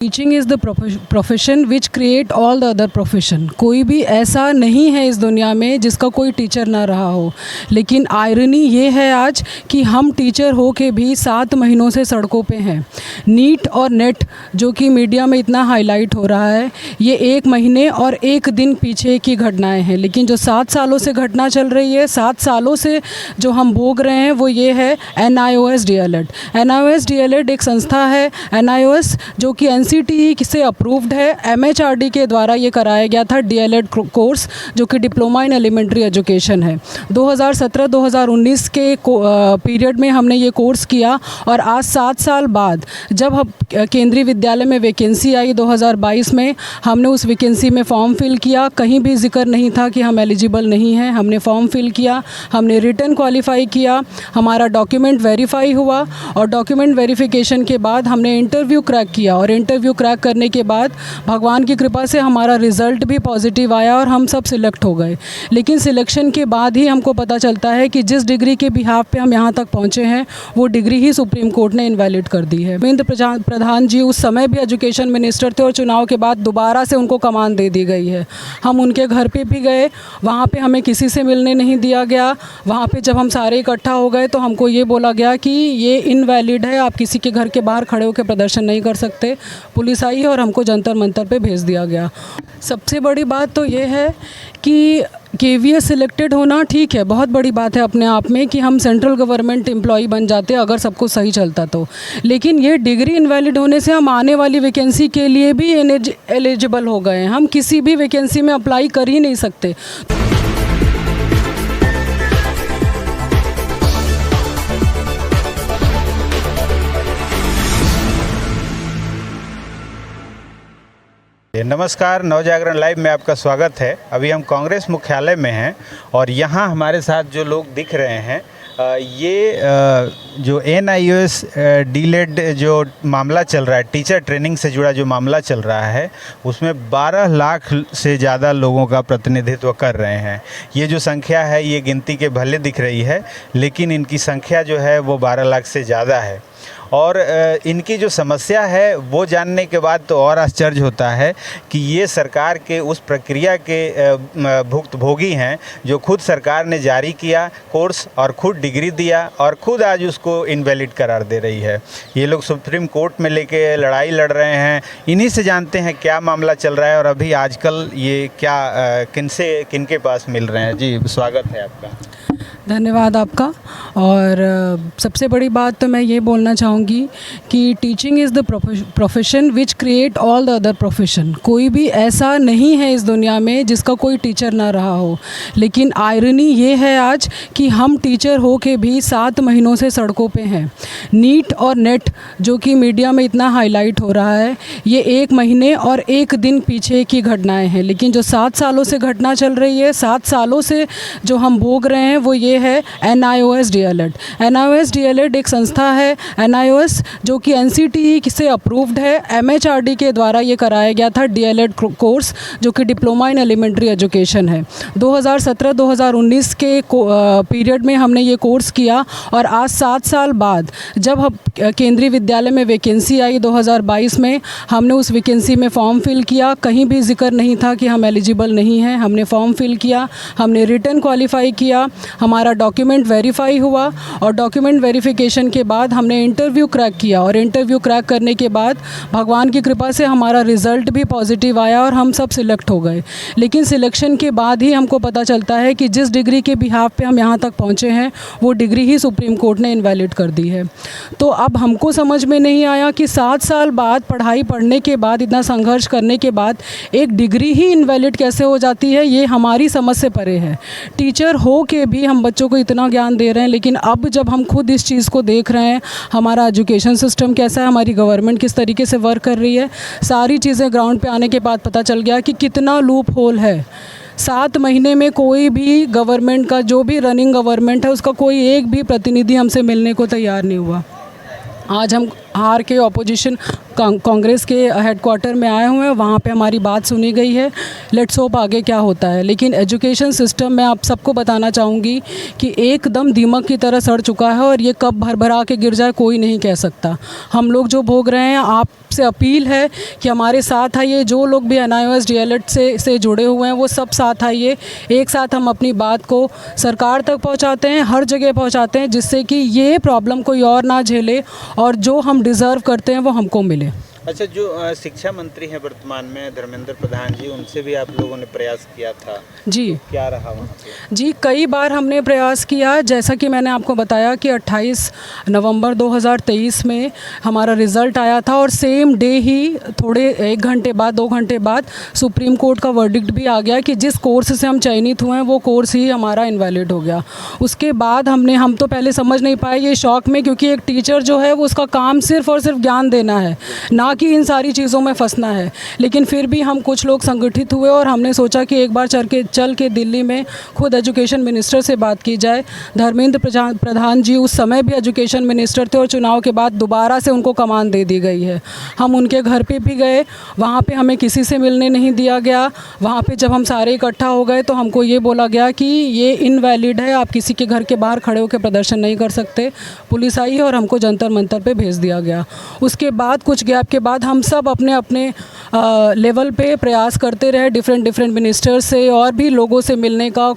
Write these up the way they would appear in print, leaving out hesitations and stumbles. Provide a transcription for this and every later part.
Teaching is the profession which create all the other profession. कोई भी ऐसा नहीं है इस दुनिया में जिसका कोई टीचर ना रहा हो, लेकिन आयरनी ये है आज कि हम टीचर हो के भी 7 महीनों से सड़कों पे हैं। नीट और नेट जो कि मीडिया में इतना हाईलाइट हो रहा है, ये 1 महीने और 1 दिन पीछे की घटनाएं हैं, लेकिन जो 7 सालों से घटना चल रही है, 7 सालों से जो हम भोग रहे हैं, वो ये है NIOS DLED। NIOS DLED एक संस्था है, NIOS जो कि NCTE से अप्रूव्ड है। MHRD के द्वारा ये कराया गया था DLED कोर्स, जो कि डिप्लोमा इन एलिमेंट्री एजुकेशन है। 2017-2019 के पीरियड में हमने ये कोर्स किया और आज 7 साल बाद जब हम केंद्रीय विद्यालय में वैकेंसी आई 2022 में, हमने उस वैकेंसी में फॉर्म फिल किया। कहीं भी जिक्र नहीं था कि हम एलिजिबल नहीं हैं। हमने फॉर्म फिल किया, हमने रिटन क्वालिफाई किया, हमारा डॉक्यूमेंट वेरीफाई हुआ और डॉक्यूमेंट वेरिफिकेशन के बाद हमने इंटरव्यू क्रैक किया और इंटरव्यू क्रैक करने के बाद भगवान की कृपा से हमारा रिज़ल्ट भी पॉजिटिव आया और हम सब सिलेक्ट हो गए। लेकिन सिलेक्शन के बाद ही हमको पता चलता है कि जिस डिग्री के बिहाफ पे हम यहाँ तक पहुँचे हैं, वो डिग्री ही सुप्रीम कोर्ट ने इनवैलिड कर दी है। धर्मेंद्र प्रधान जी उस समय भी एजुकेशन मिनिस्टर थे और चुनाव के बाद दोबारा से उनको कमान दे दी गई है। हम उनके घर पे भी गए, वहाँ पे हमें किसी से मिलने नहीं दिया गया। वहाँ पे जब हम सारे इकट्ठा हो गए तो हमको ये बोला गया कि ये इनवैलिड है, आप किसी के घर के बाहर खड़े होकर प्रदर्शन नहीं कर सकते। पुलिस आई और हमको जंतर मंतर पे भेज दिया गया। सबसे बड़ी बात तो ये है कि KVS सिलेक्टेड होना ठीक है, बहुत बड़ी बात है अपने आप में कि हम सेंट्रल गवर्नमेंट एम्प्लॉई बन जाते अगर सब कुछ सही चलता तो। लेकिन ये डिग्री इनवैलिड होने से हम आने वाली वैकेंसी के लिए भी एलिजिबल हो गए हैं। हम किसी भी वैकेंसी में अप्लाई कर ही नहीं सकते। नमस्कार, नवजागरण लाइव में आपका स्वागत है। अभी हम कांग्रेस मुख्यालय में हैं और यहाँ हमारे साथ जो लोग दिख रहे हैं, ये जो NIOS DLED जो मामला चल रहा है, टीचर ट्रेनिंग से जुड़ा जो मामला चल रहा है, उसमें 12 लाख से ज़्यादा लोगों का प्रतिनिधित्व कर रहे हैं। ये जो संख्या है, ये गिनती के भले दिख रही है, लेकिन इनकी संख्या जो है वो 12 लाख से ज़्यादा है। और इनकी जो समस्या है वो जानने के बाद तो और आश्चर्य होता है कि ये सरकार के उस प्रक्रिया के भुक्तभोगी हैं जो खुद सरकार ने जारी किया कोर्स और खुद डिग्री दिया और खुद आज उसको इनवैलिड करार दे रही है। ये लोग सुप्रीम कोर्ट में लेके लड़ाई लड़ रहे हैं। इन्हीं से जानते हैं क्या मामला चल रहा है और अभी आजकल ये क्या किनके पास मिल रहे हैं। जी, स्वागत है आपका। धन्यवाद आपका। और सबसे बड़ी बात तो मैं ये बोलना चाहूँगी कि teaching is the profession which create all the other profession. कोई भी ऐसा नहीं है इस दुनिया में जिसका कोई टीचर ना रहा हो, लेकिन आयरनी ये है आज कि हम टीचर हो के भी 7 महीनों से सड़कों पे हैं। नीट और नेट जो कि मीडिया में इतना हाईलाइट हो रहा है, ये 1 महीने और 1 दिन पीछे की घटनाएं हैं, लेकिन जो 7 सालों से घटना चल रही है, 7 सालों से जो हम भोग रहे हैं, वो ये है NIOS DLED। NIOS DLED एक संस्था है, NIOS जो कि NCTE से अप्रूव्ड है। MHRD के द्वारा ये कराया गया था DLED कोर्स, जो कि डिप्लोमा इन एलिमेंट्री एजुकेशन है। 2017-2019 के पीरियड में हमने ये कोर्स किया और आज 7 साल बाद जब हम केंद्रीय विद्यालय में वैकेंसी आई 2022 में, हमने उस वैकेंसी में फॉर्म फिल किया। कहीं भी जिक्र नहीं था कि हम एलिजिबल नहीं हैं। हमने फॉर्म फिल किया, हमने रिटन क्वालिफाई किया, हमारा डॉक्यूमेंट वेरीफाई हुआ और डॉक्यूमेंट वेरिफिकेशन के बाद हमने इंटरव्यू क्रैक किया और इंटरव्यू क्रैक करने के बाद भगवान की कृपा से हमारा रिज़ल्ट भी पॉजिटिव आया और हम सब सिलेक्ट हो गए। लेकिन सिलेक्शन के बाद ही हमको पता चलता है कि जिस डिग्री के बिहाफ पे हम यहाँ तक पहुँचे हैं, वो डिग्री ही सुप्रीम कोर्ट ने इनवैलिड कर दी है। तो अब हमको समझ में नहीं आया कि 7 साल बाद पढ़ाई पढ़ने के बाद, इतना संघर्ष करने के बाद एक डिग्री ही इनवैलिड कैसे हो जाती है। ये हमारी समझ से परे है। टीचर हो के भी हम बच्चों को इतना ज्ञान दे रहे हैं, लेकिन अब जब हम खुद इस चीज़ को देख रहे हैं, हमारा एजुकेशन सिस्टम कैसा है, हमारी गवर्नमेंट किस तरीके से वर्क कर रही है, सारी चीज़ें ग्राउंड पे आने के बाद पता चल गया कि कितना लूप होल है। 7 महीने में कोई भी गवर्नमेंट का, जो भी रनिंग गवर्नमेंट है, उसका कोई एक भी प्रतिनिधि हमसे मिलने को तैयार नहीं हुआ। आज हम हार के ऑपोजिशन कांग्रेस के हेडक्वार्टर में आए हुए हैं, वहाँ पे हमारी बात सुनी गई है। लेट्स होप आगे क्या होता है। लेकिन एजुकेशन सिस्टम में आप सबको बताना चाहूँगी कि एकदम दीमक की तरह सड़ चुका है और ये कब भरभरा के गिर जाए कोई नहीं कह सकता। हम लोग जो भोग रहे हैं, आपसे अपील है कि हमारे साथ आइए, जो लोग भी NIOS DLED से जुड़े हुए हैं वो सब साथ आइए। एक साथ हम अपनी बात को सरकार तक पहुंचाते हैं, हर जगह पहुंचाते हैं, जिससे कि ये प्रॉब्लम कोई और ना झेले और जो हम डिज़र्व करते हैं वो हमको मिले। अच्छा, जो शिक्षा मंत्री हैं वर्तमान में धर्मेंद्र प्रधान जी, उनसे भी आप लोगों ने प्रयास किया था जी, क्या रहा वहाँ पे? जी, कई बार हमने प्रयास किया। जैसा कि मैंने आपको बताया कि 28 नवंबर 2023 में हमारा रिज़ल्ट आया था और सेम डे ही थोड़े 1 घंटे बाद 2 घंटे बाद सुप्रीम कोर्ट का वर्डिक्ट भी आ गया कि जिस कोर्स से हम चयनित हुए हैं वो कोर्स ही हमारा इनवैलिड हो गया। उसके बाद हम तो पहले समझ नहीं पाए, ये शॉक में, क्योंकि एक टीचर जो है वो उसका काम सिर्फ और सिर्फ ज्ञान देना है, ना कि इन सारी चीज़ों में फंसना है। लेकिन फिर भी हम कुछ लोग संगठित हुए और हमने सोचा कि एक बार चल के दिल्ली में खुद एजुकेशन मिनिस्टर से बात की जाए। धर्मेंद्र प्रधान जी उस समय भी एजुकेशन मिनिस्टर थे और चुनाव के बाद दोबारा से उनको कमान दे दी गई है। हम उनके घर पे भी गए, वहाँ पे हमें किसी से मिलने नहीं दिया गया। वहाँ पे जब हम सारे इकट्ठा हो गए तो हमको ये बोला गया कि ये इनवैलिड है, आप किसी के घर के बाहर खड़े होकर प्रदर्शन नहीं कर सकते। पुलिस आई और हमको जंतर मंतर पे भेज दिया गया। उसके बाद कुछ गैप के बाद हम सब अपने अपने लेवल पे प्रयास करते रहे, डिफरेंट मिनिस्टर्स से और भी लोगों से मिलने का,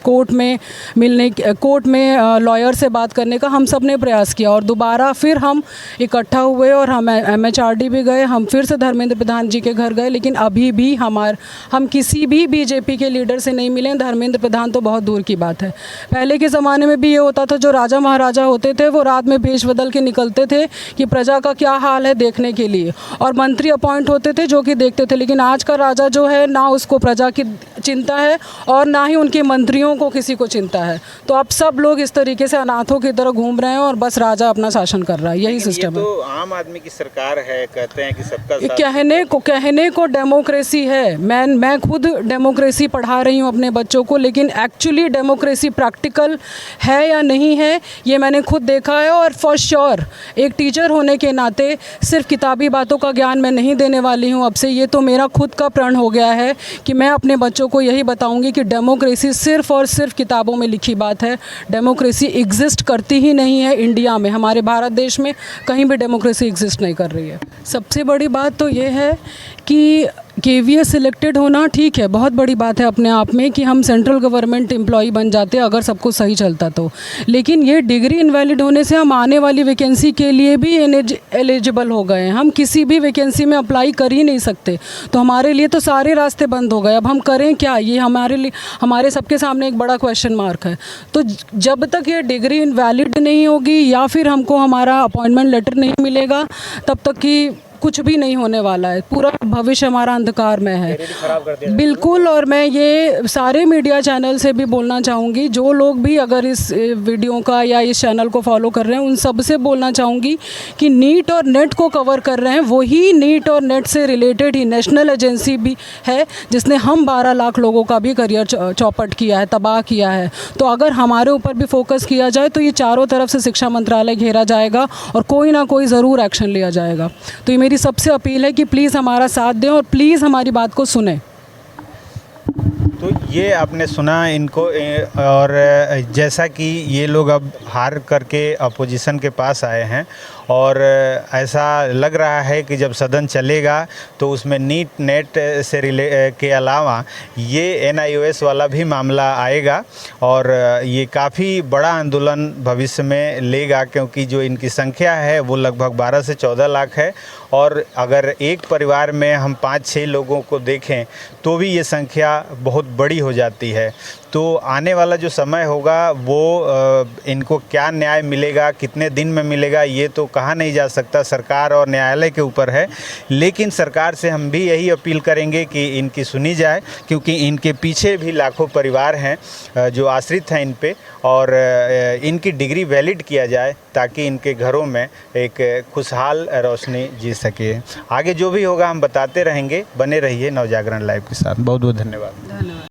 कोर्ट में लॉयर से बात करने का हम सब ने प्रयास किया। और दोबारा फिर हम इकट्ठा हुए और हम MHRD भी गए, हम फिर से धर्मेंद्र प्रधान जी के घर गए। लेकिन अभी भी हम किसी भी BJP के लीडर से नहीं मिले। धर्मेंद्र प्रधान तो बहुत दूर की बात है। पहले के ज़माने में भी ये होता था, जो राजा महाराजा होते थे वो रात में भेष बदल के निकलते थे कि प्रजा का क्या हाल है देखने के लिए, और मंत्री अपॉइंट होते थे जो कि देखते थे। लेकिन आज का राजा जो है, ना उसको प्रजा की चिंता है और ना ही उनके मंत्रियों को किसी को चिंता है। तो अब सब लोग इस तरीके से अनाथों की तरह घूम रहे हैं और बस राजा अपना शासन कर रहा है। यही सिस्टम है। तो आम आदमी की सरकार है, कहते हैं कि सबका साथ। कहने को डेमोक्रेसी है। मैं खुद डेमोक्रेसी पढ़ा रही हूँ अपने बच्चों को, लेकिन एक्चुअली डेमोक्रेसी प्रैक्टिकल है या नहीं है ये मैंने खुद देखा है। और फॉर श्योर एक टीचर होने के नाते सिर्फ किताबी बातों का ज्ञान मैं नहीं देने वाली हूँ अब से। ये तो मेरा खुद का प्रण हो गया है कि मैं अपने बच्चों को यही बताऊँगी कि डेमोक्रेसी सिर्फ और सिर्फ किताबों में लिखी बात है। डेमोक्रेसी एग्जिस्ट करती ही नहीं है इंडिया में, हमारे भारत देश में कहीं भी डेमोक्रेसी एग्जिस्ट नहीं कर रही है। सबसे बड़ी बात तो ये है कि KVS सिलेक्टेड होना ठीक है, बहुत बड़ी बात है अपने आप में कि हम सेंट्रल गवर्नमेंट एम्प्लॉई बन जाते अगर सब कुछ सही चलता तो। लेकिन ये डिग्री इनवैलिड होने से हम आने वाली वैकेंसी के लिए भी एलिजिबल हो गए हैं। हम किसी भी वैकेंसी में अप्लाई कर ही नहीं सकते, तो हमारे लिए तो सारे रास्ते बंद हो गए। अब हम करें क्या, ये हमारे सबके सामने एक बड़ा क्वेश्चन मार्क है। तो जब तक ये डिग्री इनवैलिड नहीं होगी या फिर हमको हमारा अपॉइंटमेंट लेटर नहीं मिलेगा, तब तक कि कुछ भी नहीं होने वाला है। पूरा भविष्य हमारा अंधकार में है बिल्कुल। और मैं ये सारे मीडिया चैनल से भी बोलना चाहूँगी, जो लोग भी अगर इस वीडियो का या इस चैनल को फॉलो कर रहे हैं उन सब से बोलना चाहूँगी कि नीट और नेट को कवर कर रहे हैं वही नीट और नेट से रिलेटेड ही नेशनल एजेंसी भी है, जिसने हम 12 लाख लोगों का भी करियर चौपट किया है, तबाह किया है। तो अगर हमारे ऊपर भी फोकस किया जाए तो ये चारों तरफ से शिक्षा मंत्रालय घेरा जाएगा और कोई ना कोई ज़रूर एक्शन लिया जाएगा। तो ये मेरी सबसे अपील है कि प्लीज़ हमारा साथ दें और प्लीज़ हमारी बात को सुनें। तो ये आपने सुना इनको, और जैसा कि ये लोग अब हार करके अपोजिशन के पास आए हैं और ऐसा लग रहा है कि जब सदन चलेगा तो उसमें नीट नेट से के अलावा ये NIOS वाला भी मामला आएगा और ये काफ़ी बड़ा आंदोलन भविष्य में लेगा, क्योंकि जो इनकी संख्या है वो लगभग 12 से 14 लाख है। और अगर एक परिवार में हम 5-6 लोगों को देखें तो भी ये संख्या बहुत बड़ी हो जाती है। तो आने वाला जो समय होगा वो इनको क्या न्याय मिलेगा, कितने दिन में मिलेगा, ये तो कहा नहीं जा सकता, सरकार और न्यायालय के ऊपर है। लेकिन सरकार से हम भी यही अपील करेंगे कि इनकी सुनी जाए, क्योंकि इनके पीछे भी लाखों परिवार हैं जो आश्रित हैं इन पे, और इनकी डिग्री वैलिड किया जाए ताकि इनके घरों में एक खुशहाल रोशनी जी सके। आगे जो भी होगा हम बताते रहेंगे। बने रहिए नवजागरण लाइव के साथ। बहुत बहुत धन्यवाद।